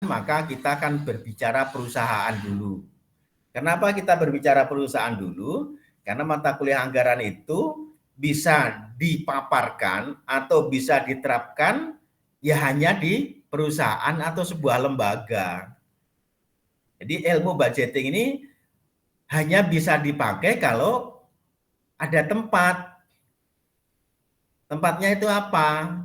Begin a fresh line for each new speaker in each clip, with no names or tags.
maka kita akan berbicara perusahaan dulu. Kenapa kita berbicara perusahaan dulu? Karena mata kuliah anggaran itu bisa dipaparkan atau bisa diterapkan ya hanya di perusahaan atau sebuah lembaga. Jadi ilmu budgeting ini hanya bisa dipakai kalau ada tempat. Tempatnya itu apa?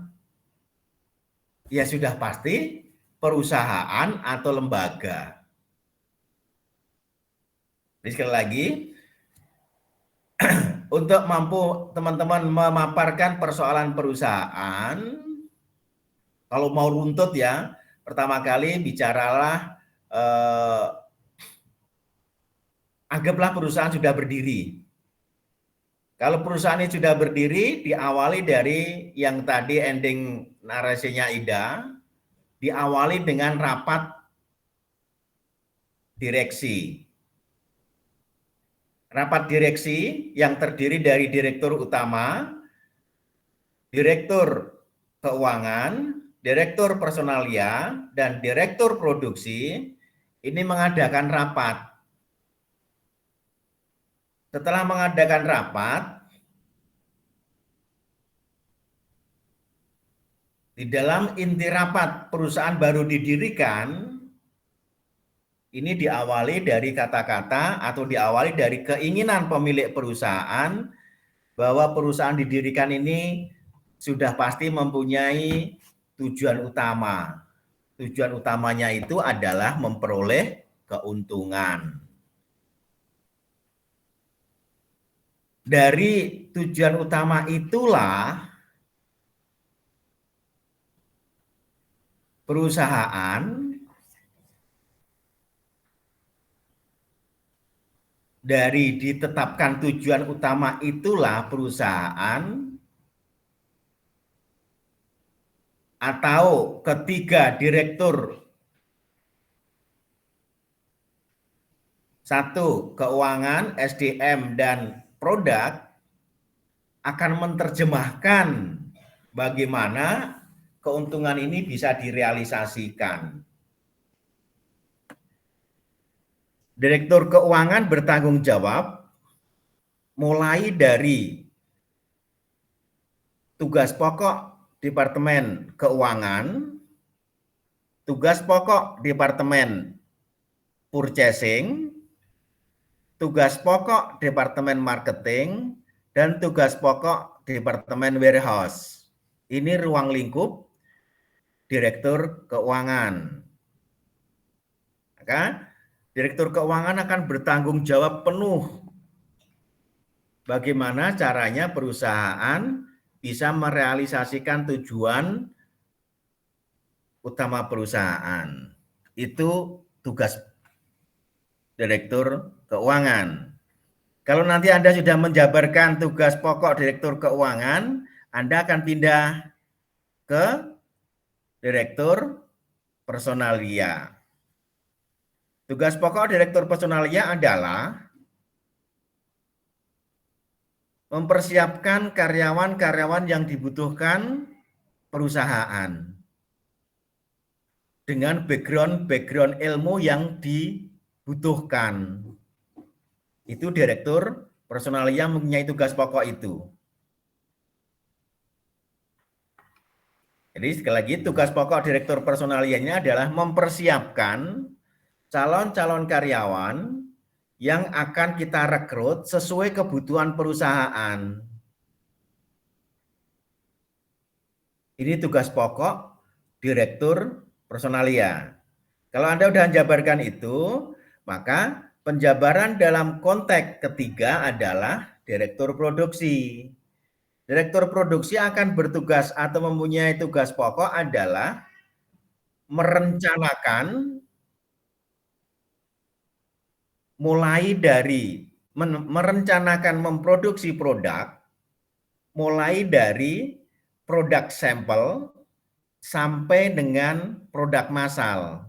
Ya sudah pasti perusahaan atau lembaga. Jadi sekali lagi, untuk mampu teman-teman memaparkan persoalan perusahaan, kalau mau runtut ya, pertama kali bicaralah, anggaplah perusahaan sudah berdiri. Kalau perusahaan ini sudah berdiri, diawali dari yang tadi ending narasinya Ida, diawali dengan rapat direksi. Rapat direksi yang terdiri dari direktur utama, direktur keuangan, direktur personalia, dan direktur produksi, ini mengadakan rapat. Setelah mengadakan rapat, di dalam inti rapat perusahaan baru didirikan, ini diawali dari kata-kata atau diawali dari keinginan pemilik perusahaan bahwa perusahaan didirikan ini sudah pasti mempunyai tujuan utama. Tujuan utamanya itu adalah memperoleh keuntungan. Dari tujuan utama itulah perusahaan dari ditetapkan tujuan utama itulah perusahaan atau ketiga direktur, satu keuangan, SDM, dan produk akan menerjemahkan bagaimana keuntungan ini bisa direalisasikan. Direktur keuangan bertanggung jawab mulai dari tugas pokok Departemen Keuangan, tugas pokok Departemen Purchasing, tugas pokok Departemen Marketing, dan tugas pokok Departemen Warehouse. Ini ruang lingkup Direktur Keuangan. Maka Direktur Keuangan akan bertanggung jawab penuh bagaimana caranya perusahaan bisa merealisasikan tujuan utama perusahaan. Itu tugas Direktur Keuangan. Kalau nanti Anda sudah menjabarkan tugas pokok Direktur Keuangan, Anda akan pindah ke Direktur Personalia. Tugas pokok Direktur Personalia adalah mempersiapkan karyawan-karyawan yang dibutuhkan perusahaan dengan background ilmu yang dibutuhkan. Itu Direktur Personalia mempunyai tugas pokok itu. Jadi sekali lagi tugas pokok Direktur Personalianya adalah mempersiapkan calon-calon karyawan yang akan kita rekrut sesuai kebutuhan perusahaan. Ini tugas pokok Direktur Personalia. Kalau Anda sudah menjabarkan itu, maka penjabaran dalam konteks ketiga adalah Direktur Produksi. Direktur Produksi akan bertugas atau mempunyai tugas pokok adalah merencanakan mulai dari merencanakan memproduksi produk, mulai dari produk sampel sampai dengan produk massal.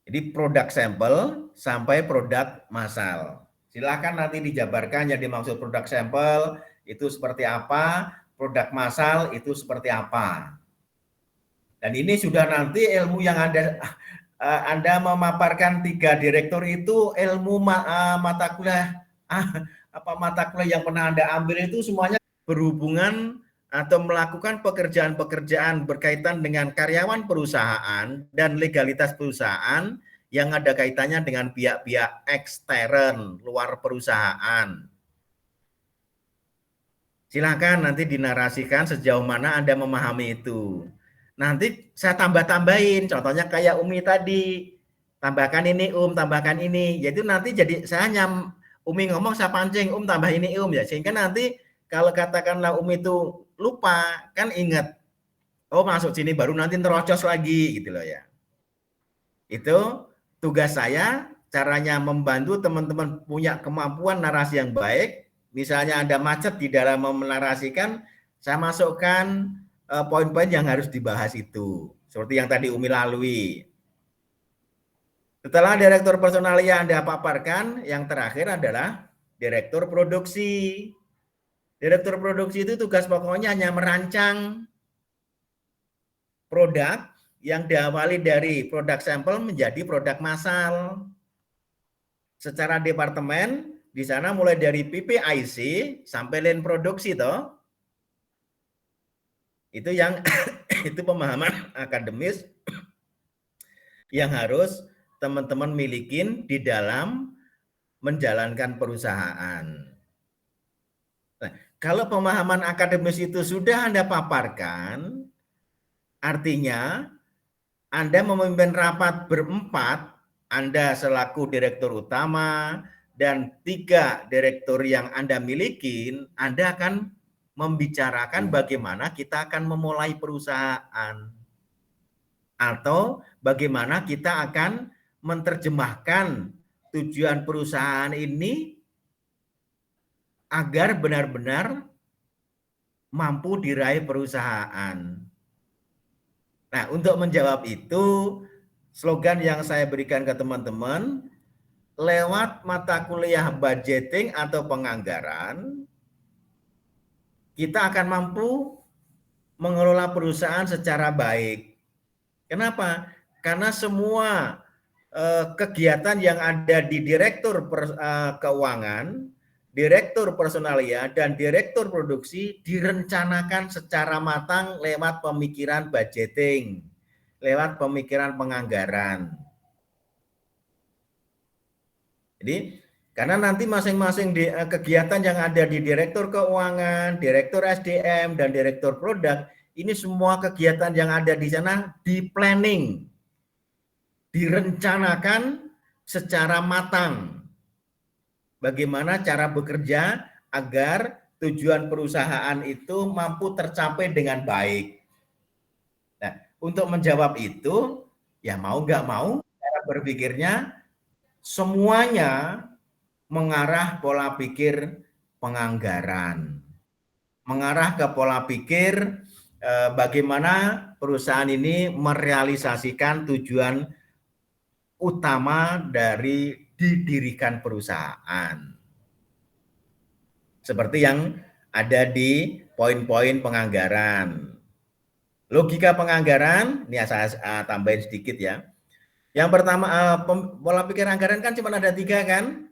Jadi produk sampel sampai produk massal. Silakan nanti dijabarkan yang dimaksud produk sampel itu seperti apa, produk massal itu seperti apa. Dan ini sudah nanti ilmu yang Anda memaparkan 3 direktur itu ilmu mata kuliah mata kuliah yang pernah Anda ambil itu semuanya berhubungan atau melakukan pekerjaan-pekerjaan berkaitan dengan karyawan perusahaan dan legalitas perusahaan yang ada kaitannya dengan pihak-pihak ekstern luar perusahaan. Silakan nanti dinarasikan sejauh mana Anda memahami itu. Nanti saya tambah-tambahin, contohnya kayak Umi tadi, tambahkan ini tambahkan ini. Jadi nanti saya Umi ngomong saya pancing, tambah ini ya. Sehingga nanti kalau katakanlah Umi itu lupa, kan ingat, oh masuk sini baru nanti terocos lagi gitu loh ya. Itu tugas saya, caranya membantu teman-teman punya kemampuan narasi yang baik. Misalnya Anda macet di dalam menarasikan, saya masukkan poin-poin yang harus dibahas itu. Seperti yang tadi Umi lalui. Setelah direktur personalia Anda paparkan, yang terakhir adalah direktur produksi. Direktur produksi itu tugas pokoknya hanya merancang produk yang diawali dari produk sampel menjadi produk massal. Secara departemen, di sana mulai dari PPIC sampai line produksi toh. Itu yang itu pemahaman akademis yang harus teman-teman milikin di dalam menjalankan perusahaan. Nah, kalau pemahaman akademis itu sudah Anda paparkan, artinya Anda memimpin rapat berempat, Anda selaku direktur utama dan 3 direktur yang Anda miliki, Anda akan membicarakan bagaimana kita akan memulai perusahaan atau bagaimana kita akan menerjemahkan tujuan perusahaan ini agar benar-benar mampu diraih perusahaan. Nah, untuk menjawab itu, slogan yang saya berikan ke teman-teman, lewat mata kuliah budgeting atau penganggaran, kita akan mampu mengelola perusahaan secara baik. Kenapa? Karena semua kegiatan yang ada di direktur keuangan, direktur personalia, dan direktur produksi direncanakan secara matang lewat pemikiran budgeting, lewat pemikiran penganggaran. Jadi, karena nanti masing-masing kegiatan yang ada di direktur keuangan, direktur SDM, dan direktur produk, ini semua kegiatan yang ada di sana di planning, direncanakan secara matang. Bagaimana cara bekerja agar tujuan perusahaan itu mampu tercapai dengan baik. Nah, untuk menjawab itu, ya mau nggak mau, cara berpikirnya semuanya mengarah pola pikir penganggaran. Mengarah ke pola pikir bagaimana perusahaan ini merealisasikan tujuan utama dari didirikan perusahaan. Seperti yang ada di poin-poin penganggaran. Logika penganggaran, ini saya tambahin sedikit ya. Yang pertama, pola pikir anggaran kan cuma ada 3 kan?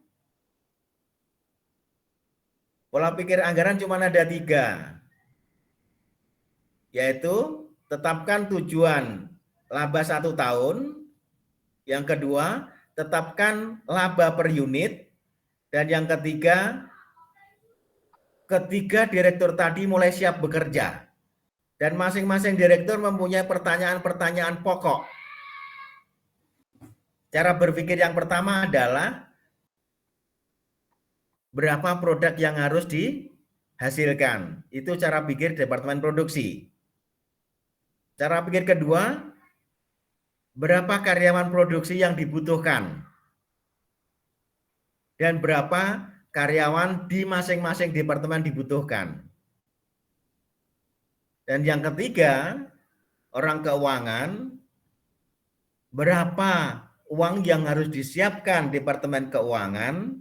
Pola pikir anggaran cuma ada 3. Yaitu tetapkan tujuan laba 1 tahun. Yang kedua, tetapkan laba per unit. Dan yang ketiga, ketika direktur tadi mulai siap bekerja. Dan masing-masing direktur mempunyai pertanyaan-pertanyaan pokok. Cara berpikir yang pertama adalah berapa produk yang harus dihasilkan. Itu cara pikir departemen produksi. Cara pikir kedua, berapa karyawan produksi yang dibutuhkan. Dan berapa karyawan di masing-masing departemen dibutuhkan. Dan yang ketiga, orang keuangan, berapa uang yang harus disiapkan departemen keuangan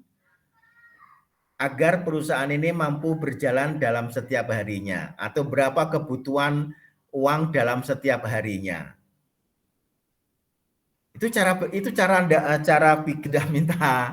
agar perusahaan ini mampu berjalan dalam setiap harinya, atau berapa kebutuhan uang dalam setiap harinya. Itu cara cara kita minta